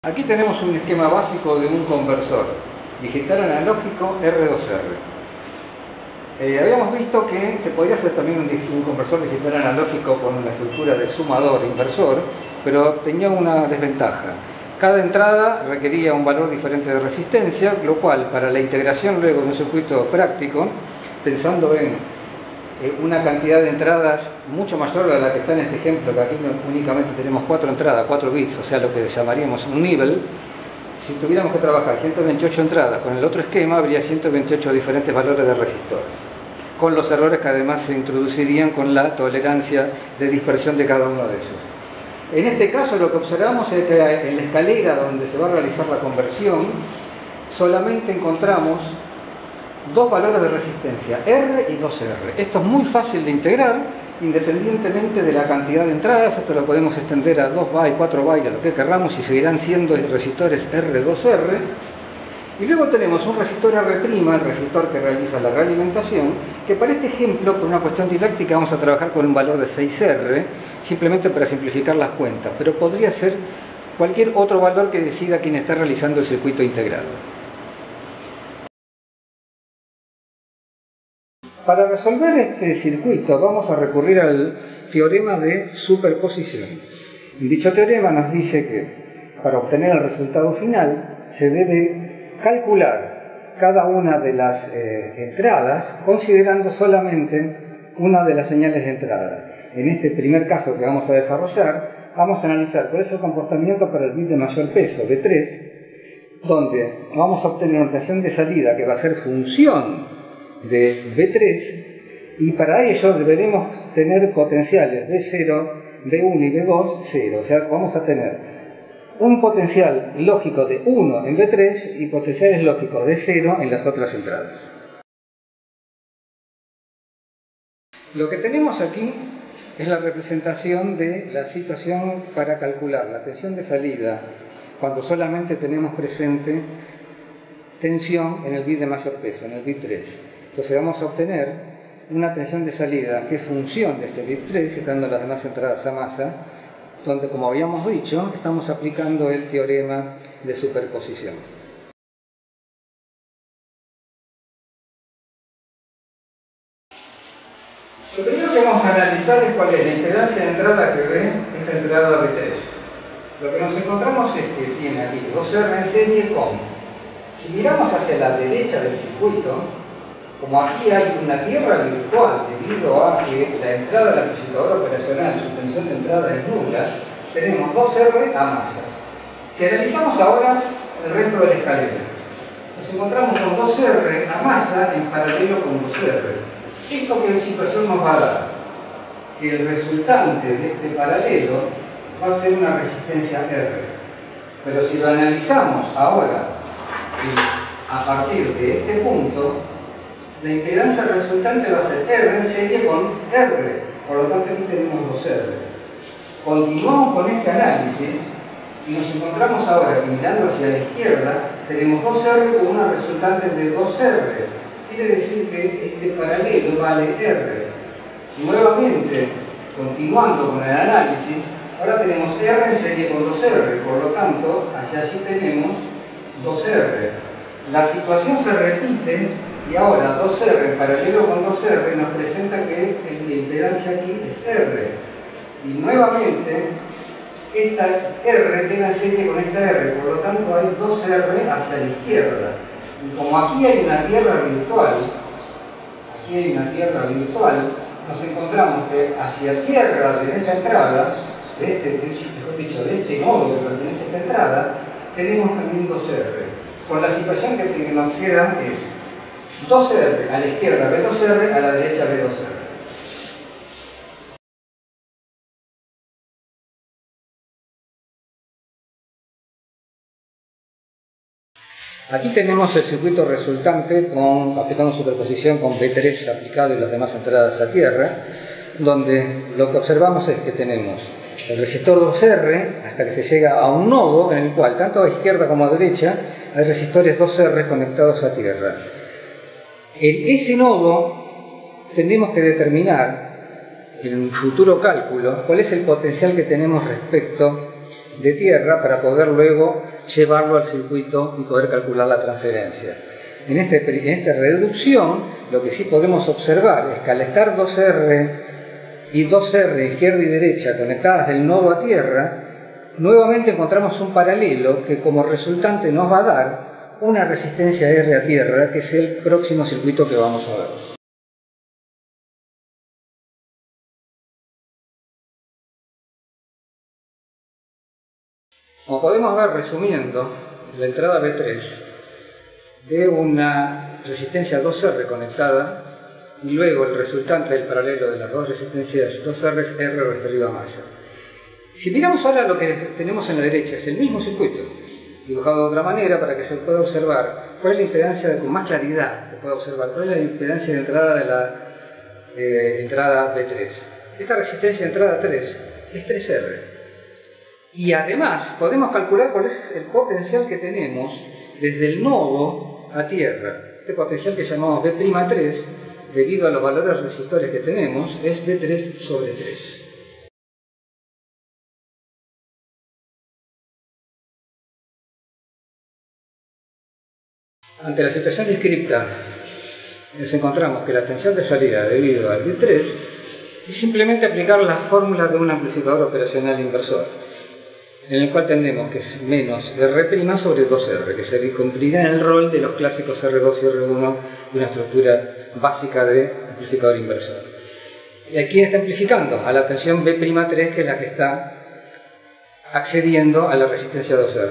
Aquí tenemos un esquema básico de un conversor digital analógico R2R. Habíamos visto que se podía hacer también un conversor digital analógico con la estructura de sumador inversor, pero tenía una desventaja. Cada entrada requería un valor diferente de resistencia, lo cual para la integración luego de un circuito práctico, pensando en una cantidad de entradas mucho mayor a la que está en este ejemplo, que aquí únicamente tenemos 4 entradas, 4 bits, o sea lo que llamaríamos un nivel. Si tuviéramos que trabajar 128 entradas con el otro esquema, habría 128 diferentes valores de resistores, con los errores que además se introducirían con la tolerancia de dispersión de cada uno de ellos. En este caso lo que observamos es que en la escalera donde se va a realizar la conversión solamente encontramos dos valores de resistencia, R y 2R. Esto es muy fácil de integrar independientemente de la cantidad de entradas. Esto lo podemos extender a 2 bytes, 4 bytes, a lo que queramos, y seguirán siendo resistores R2R. Y luego tenemos un resistor R', el resistor que realiza la realimentación, que para este ejemplo, por una cuestión didáctica, vamos a trabajar con un valor de 6R, simplemente para simplificar las cuentas, pero podría ser cualquier otro valor que decida quien está realizando el circuito integrado. Para resolver este circuito vamos a recurrir al teorema de superposición. Dicho teorema nos dice que para obtener el resultado final se debe calcular cada una de las entradas considerando solamente una de las señales de entrada. En este primer caso que vamos a desarrollar, vamos a analizar cuál es el comportamiento para el bit de mayor peso, B3, donde vamos a obtener una notación de salida que va a ser función de B3, y para ello deberemos tener potenciales B0, B1 y B2, 0. O sea, vamos a tener un potencial lógico de 1 en B3 y potenciales lógicos de 0 en las otras entradas. Lo que tenemos aquí es la representación de la situación para calcular la tensión de salida cuando solamente tenemos presente tensión en el bit de mayor peso, en el bit 3. Entonces vamos a obtener una tensión de salida que es función de este bit 3, estando las demás entradas a masa, donde, como habíamos dicho, estamos aplicando el teorema de superposición. Lo primero que vamos a analizar es cuál es la impedancia de entrada que ve esta entrada B3. Lo que nos encontramos es que tiene aquí 2R en serie con, si miramos hacia la derecha del circuito, como aquí hay una tierra virtual debido a que la entrada del amplificador operacional, su tensión de entrada es nula, tenemos 2R a masa. Si analizamos ahora el resto de la escalera, nos encontramos con 2R a masa en paralelo con 2R. ¿Esto qué situación nos va a dar? Que el resultante de este paralelo va a ser una resistencia R. Pero si lo analizamos ahora a partir de este punto, la impedancia resultante va a ser R en serie con R, por lo tanto aquí tenemos 2R. Continuamos con este análisis y nos encontramos ahora que, mirando hacia la izquierda, tenemos 2R con una resultante de 2R. Quiere decir que este paralelo vale R. Nuevamente, continuando con el análisis, ahora tenemos R en serie con 2R, por lo tanto, hacia allí tenemos 2R. La situación se repite y ahora 2R en paralelo con 2R nos presenta que la impedancia aquí es R. Y nuevamente, esta R queda en serie con esta R, por lo tanto hay 2R hacia la izquierda. Y como aquí hay una tierra virtual, nos encontramos que hacia tierra de esta entrada, de este nodo que pertenece a esta entrada, tenemos también 2R. Con la situación que nos queda es 2R a la izquierda B2R, a la derecha B2R. Aquí tenemos el circuito resultante aplicando superposición con B3 aplicado y las demás entradas a tierra, donde lo que observamos es que tenemos el resistor 2R hasta que se llega a un nodo en el cual, tanto a izquierda como a derecha, hay resistores 2R conectados a tierra. En ese nodo tenemos que determinar en un futuro cálculo cuál es el potencial que tenemos respecto de tierra para poder luego llevarlo al circuito y poder calcular la transferencia. En esta reducción, lo que sí podemos observar es que al estar 2R y 2R izquierda y derecha conectadas del nodo a tierra, nuevamente encontramos un paralelo que como resultante nos va a dar una resistencia R a tierra, que es el próximo circuito que vamos a ver. Como podemos ver, resumiendo, la entrada B3 de una resistencia 2R conectada y luego el resultante del paralelo de las dos resistencias 2R es R referido a masa. Si miramos ahora lo que tenemos en la derecha, es el mismo circuito, dibujado de otra manera para que se pueda observar cuál es la impedancia, con más claridad se puede observar cuál es la impedancia de entrada de la entrada B3. Esta resistencia de entrada 3 es 3R. Y además podemos calcular cuál es el potencial que tenemos desde el nodo a tierra. Este potencial que llamamos B'3, debido a los valores resistores que tenemos, es B3 sobre 3. Ante la situación descripta, nos encontramos que la tensión de salida debido al B3 es simplemente aplicar la fórmula de un amplificador operacional inversor, en el cual tenemos que es menos R' sobre 2R, que se cumplirá en el rol de los clásicos R2 y R1 de una estructura básica de amplificador inversor. ¿Y aquí está amplificando? A la tensión B'3, que es la que está accediendo a la resistencia 2R.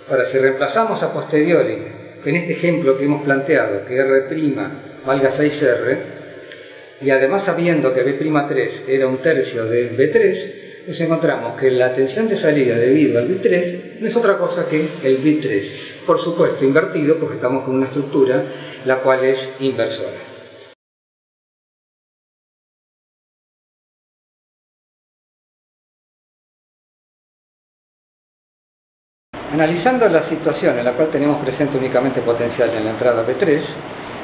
Ahora, si reemplazamos a posteriori, en este ejemplo que hemos planteado, que R' valga 6R, y además sabiendo que B'3 era un tercio de B3, nos encontramos que la tensión de salida debido al B3 no es otra cosa que el B3, por supuesto invertido porque estamos con una estructura la cual es inversora. Analizando la situación en la cual tenemos presente únicamente potencial en la entrada B3,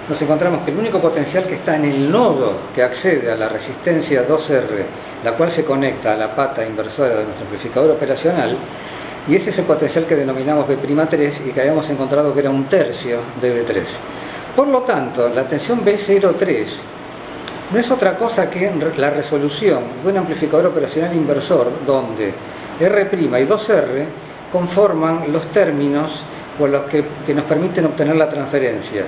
nos encontramos que el único potencial que está en el nodo que accede a la resistencia 2R, la cual se conecta a la pata inversora de nuestro amplificador operacional, y ese es el potencial que denominamos B'3 y que habíamos encontrado que era un tercio de B3. Por lo tanto, la tensión B03 no es otra cosa que la resolución de un amplificador operacional inversor donde R' y 2R conforman los términos por los que nos permiten obtener la transferencia.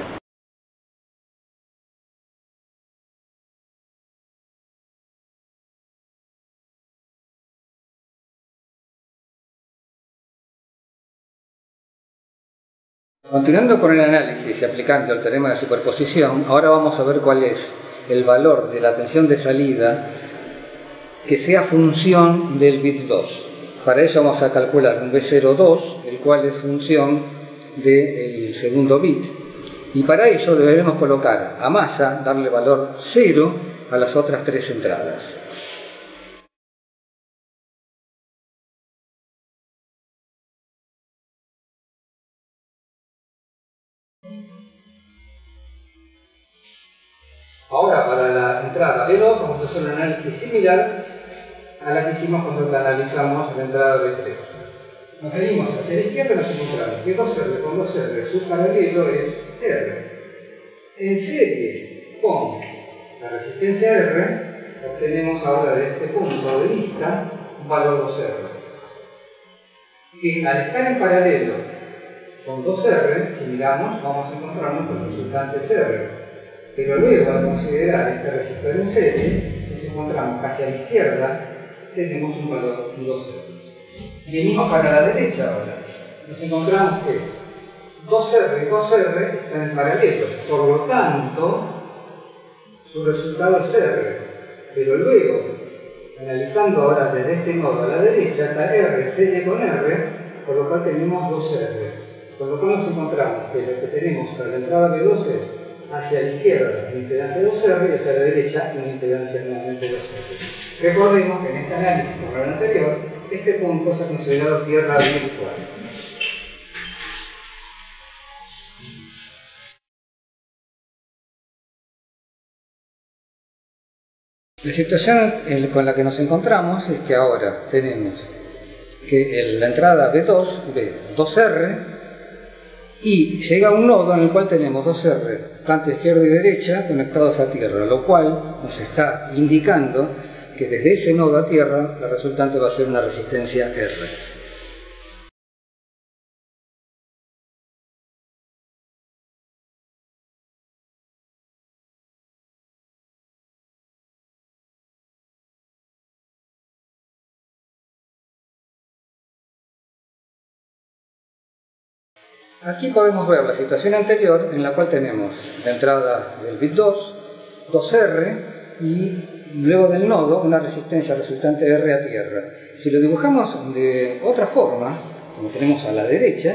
Continuando con el análisis y aplicando el teorema de superposición, ahora vamos a ver cuál es el valor de la tensión de salida que sea función del bit 2. Para ello vamos a calcular un B02, el cual es función del segundo bit, y para ello deberemos colocar a masa, darle valor 0 a las otras tres entradas. Ahora para la entrada B2 vamos a hacer un análisis similar a la que hicimos cuando analizamos la entrada B3. Nos venimos hacia la izquierda y nos encontramos que 2R con 2R, su paralelo es R. En serie con la resistencia R, obtenemos ahora de este punto de vista un valor 2R. Que al estar en paralelo con 2R, si miramos, vamos a encontrarnos con el resultante R. Pero luego, al considerar este resistor en serie, nos encontramos casi a la izquierda, tenemos un valor 2R. Venimos para la derecha ahora. Nos encontramos que 2R y 2R están en paralelo. Por lo tanto, su resultado es R. Pero luego, analizando ahora desde este nodo a la derecha, está R en serie con R, por lo cual tenemos 2R. Por lo cual nos encontramos que lo que tenemos para la entrada B2 es hacia la izquierda una impedancia 2R y hacia la derecha una impedancia nuevamente 2R. Recordemos que en este análisis, como en el anterior, este punto se ha considerado tierra virtual. La situación con la que nos encontramos es que ahora tenemos que la entrada B2, B2R, y llega a un nodo en el cual tenemos 2R, tanto izquierda y derecha, conectados a tierra, lo cual nos está indicando que desde ese nodo a tierra la resultante va a ser una resistencia R. Aquí podemos ver la situación anterior en la cual tenemos la entrada del bit 2, 2R y luego del nodo una resistencia resultante R a tierra. Si lo dibujamos de otra forma, como tenemos a la derecha,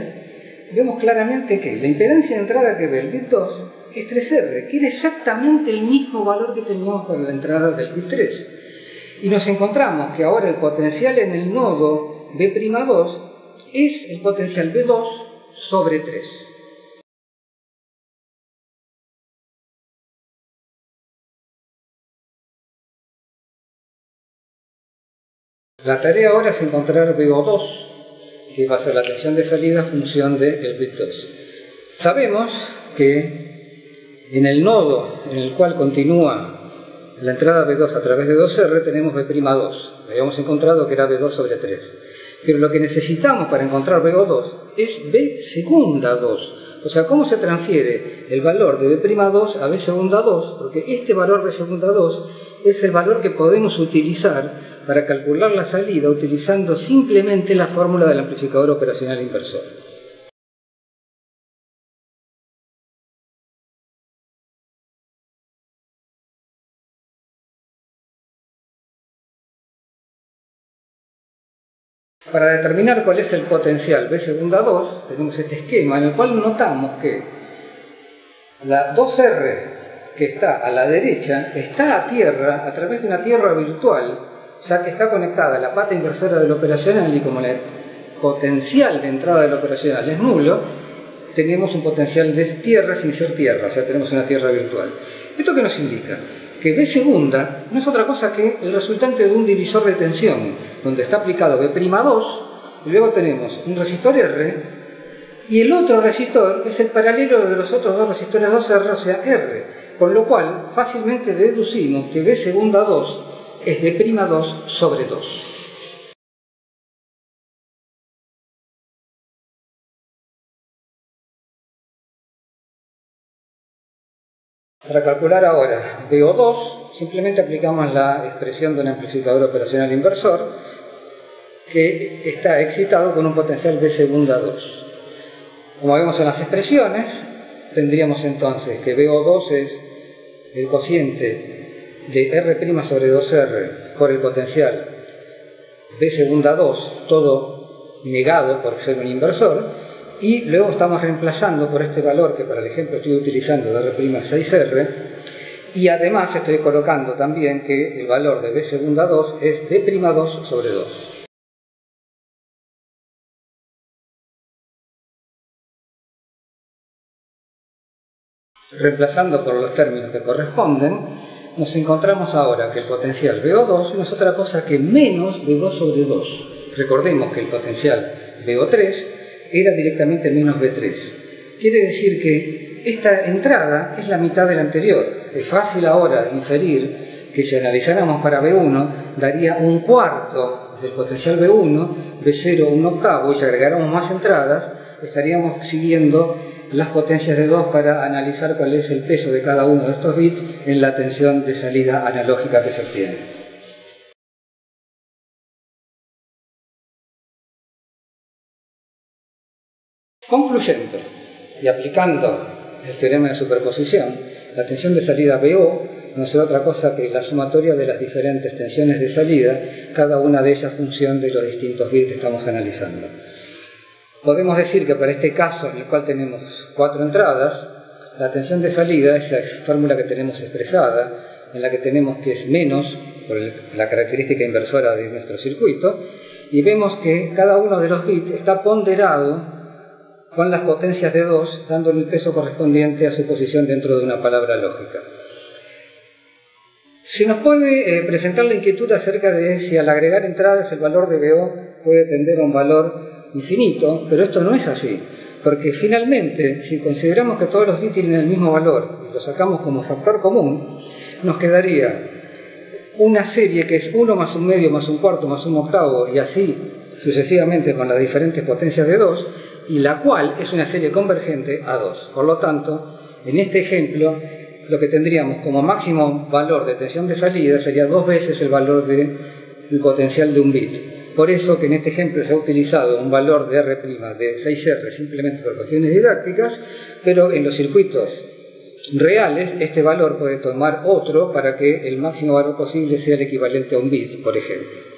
vemos claramente que la impedancia de entrada que ve el bit 2 es 3R, que era exactamente el mismo valor que teníamos para la entrada del bit 3. Y nos encontramos que ahora el potencial en el nodo B'2 es el potencial B2 sobre 3. La tarea ahora es encontrar BO2, que va a ser la tensión de salida a función del bit 2. Sabemos que en el nodo en el cual continúa la entrada B2 a través de 2R tenemos B'2. Habíamos encontrado que era B2 sobre 3. Pero lo que necesitamos para encontrar BO2 es B segunda 2. O sea, ¿cómo se transfiere el valor de B'2 a B segunda 2? Porque este valor B segunda 2 es el valor que podemos utilizar para calcular la salida utilizando simplemente la fórmula del amplificador operacional inversor. Para determinar cuál es el potencial B segunda 2, tenemos este esquema en el cual notamos que la 2R que está a la derecha está a tierra a través de una tierra virtual, ya que está conectada a la pata inversora del operacional y como el potencial de entrada del operacional es nulo, tenemos un potencial de tierra sin ser tierra, o sea, tenemos una tierra virtual. ¿Esto qué nos indica? Que B segunda no es otra cosa que el resultante de un divisor de tensión, donde está aplicado B'2 y luego tenemos un resistor R y el otro resistor es el paralelo de los otros dos resistores 2R, o sea R, con lo cual fácilmente deducimos que B segunda 2 es B'2 sobre 2. Para calcular ahora BO2, simplemente aplicamos la expresión de un amplificador operacional inversor que está excitado con un potencial B segunda 2. Como vemos en las expresiones, tendríamos entonces que BO2 es el cociente de R' sobre 2R por el potencial B segunda 2, todo negado por ser un inversor, y luego estamos reemplazando por este valor que para el ejemplo estoy utilizando de R'6R, y además estoy colocando también que el valor de B segunda 2 es B'2 sobre 2. Reemplazando por los términos que corresponden, nos encontramos ahora que el potencial BO2 no es otra cosa que menos B2 sobre 2. Recordemos que el potencial BO3 era directamente menos B3. Quiere decir que esta entrada es la mitad de la anterior. Es fácil ahora inferir que si analizáramos para B1 daría un cuarto del potencial B1, B0 un octavo, y si agregáramos más entradas estaríamos siguiendo las potencias de 2 para analizar cuál es el peso de cada uno de estos bits en la tensión de salida analógica que se obtiene. Concluyendo y aplicando el teorema de superposición, la tensión de salida BO no será otra cosa que la sumatoria de las diferentes tensiones de salida, cada una de ellas función de los distintos bits que estamos analizando. Podemos decir que para este caso, en el cual tenemos 4 entradas, la tensión de salida es la fórmula que tenemos expresada, en la que tenemos que es menos, por la característica inversora de nuestro circuito, y vemos que cada uno de los bits está ponderado con las potencias de 2, dándole el peso correspondiente a su posición dentro de una palabra lógica. Se nos puede presentar la inquietud acerca de si al agregar entradas el valor de BO puede tender a un valor infinito, pero esto no es así, porque finalmente, si consideramos que todos los bits tienen el mismo valor y lo sacamos como factor común, nos quedaría una serie que es 1 más 1 medio más 1 cuarto más 1 octavo y así sucesivamente con las diferentes potencias de 2, y la cual es una serie convergente a 2. Por lo tanto, en este ejemplo, lo que tendríamos como máximo valor de tensión de salida sería 2 veces el valor del potencial de un bit. Por eso que en este ejemplo se ha utilizado un valor de R' de 6R simplemente por cuestiones didácticas, pero en los circuitos reales este valor puede tomar otro para que el máximo valor posible sea el equivalente a un bit, por ejemplo.